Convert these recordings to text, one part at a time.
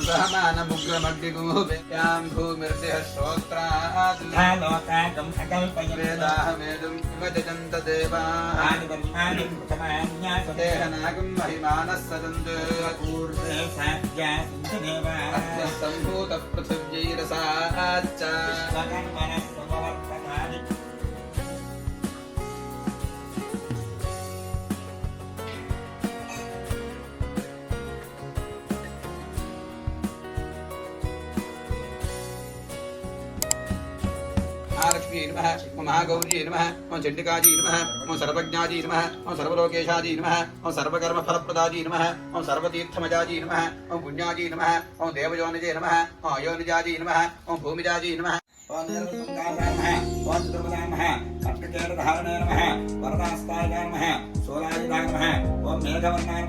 सहमानमुग्रमग्निगुमुभ्यां भूमिर्देह श्रोत्रात् लोकागम् अकल्पयन् वेदाहमेदं किमजन्त देवाः देहनागं महिमानः सदन्त पूर्वे साध्या सिन्धुदेवाः सम्भूतः पृथिव्यैरसाच्च स्वकर्मणः समवर्तकानि महालक्ष्मी नमः ओं महागौरी नमः ओं चंडिकाजी नमः ओं सर्वज्ञाजी नमः ओं सर्वलोकेशाजी नमः ओं सर्वकर्मफलप्रदाजी नमः ओं सर्वतीर्थमजाजी नमः ओं पुण्याजी नमः ओं देवयोनिजे नमः ओं अयोनिजाजी नमः ओं भूमिजाजी नमः ओं निर्वसंकाराय नमः ओं चतुर्भुजाय नमः सप्तकेरधारणे नमः वरदास्ताय नमः सोलायुधाय नमः ओं मेघवर्णाय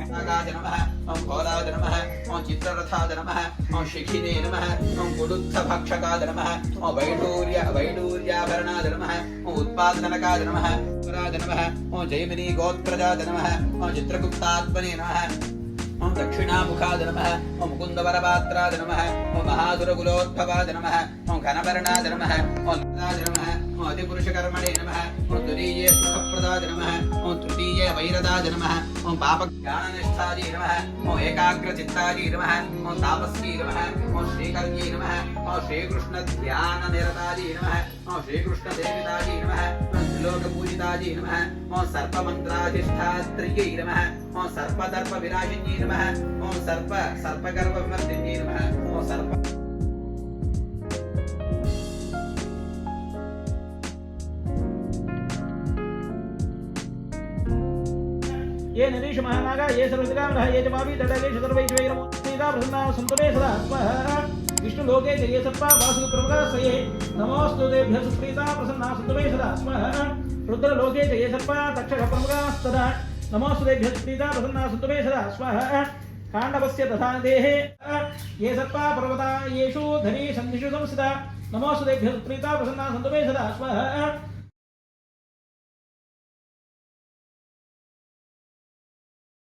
नमः ओं घोराय नमः ओं चित्ररथाय नमः ओं शिखिने नमः ओं कुडुत्थभक्षकाय नमः ओं वैडूर्याभरणाय नमः ओं उत्पादनकाय नमः राज नमः ओं जैमिनी गोत्रजाय नमः ओं चित्रगुप्तात्मने नमः ओं दक्षिणामुखाय नमः ओं मुकुन्दवरपात्राय नमः ओं महासुरकुलोद्भवाय नमः ओं घनवर्णाय नमः ओं लताय नमः ओं अधिपुरुषकर्मणे नमः ओं तुरीये सुखप्रदाय नमः ओं तृतीये वैरदाय नमः ओं पापज्ञाननिष्ठायै नमः ओं एकाग्रचित्तायै नमः ओं तापस्यै नमः ओं श्रीकर्यै नमः ओं श्रीकृष्णध्याननिरतायै नमः ओं श्रीकृष्णसेवितायै नमः ओं त्रिलोकपूजितायै नमः ओं सर्पमन्त्राधिष्ठात्र्यै नमः ओं सर्पदर्पविनाशिन्यै नमः ओं सर्पगर्भविमर्दिन्यै नमः ओं सर्प ये नदीश महानागा ये सर्वदिगामरः ये च मावी तडागेश सर्वैश्च वैरमो सीता प्रसन्ना सन्तुते सदा स्वाहा विष्णुलोके च ये सत्त्वा वासुप्रमुखः स ये नमोऽस्तु तेभ्यः सुप्रीता प्रसन्ना सन्तुते सदा स्वाहा रुद्रलोके च ये सत्त्वा तक्षकप्रमुखास्तदा नमोऽस्तु तेभ्यः सुप्रीता प्रसन्ना सन्तुते सदा स्वाहा काण्डवस्य तथा देहे ये सत्त्वा पर्वता येषु धनी सन्धिषु संस्थिता नमोऽस्तु तेभ्यः सुप्रीता प्रसन्ना सन्तुते सदा स्वाहा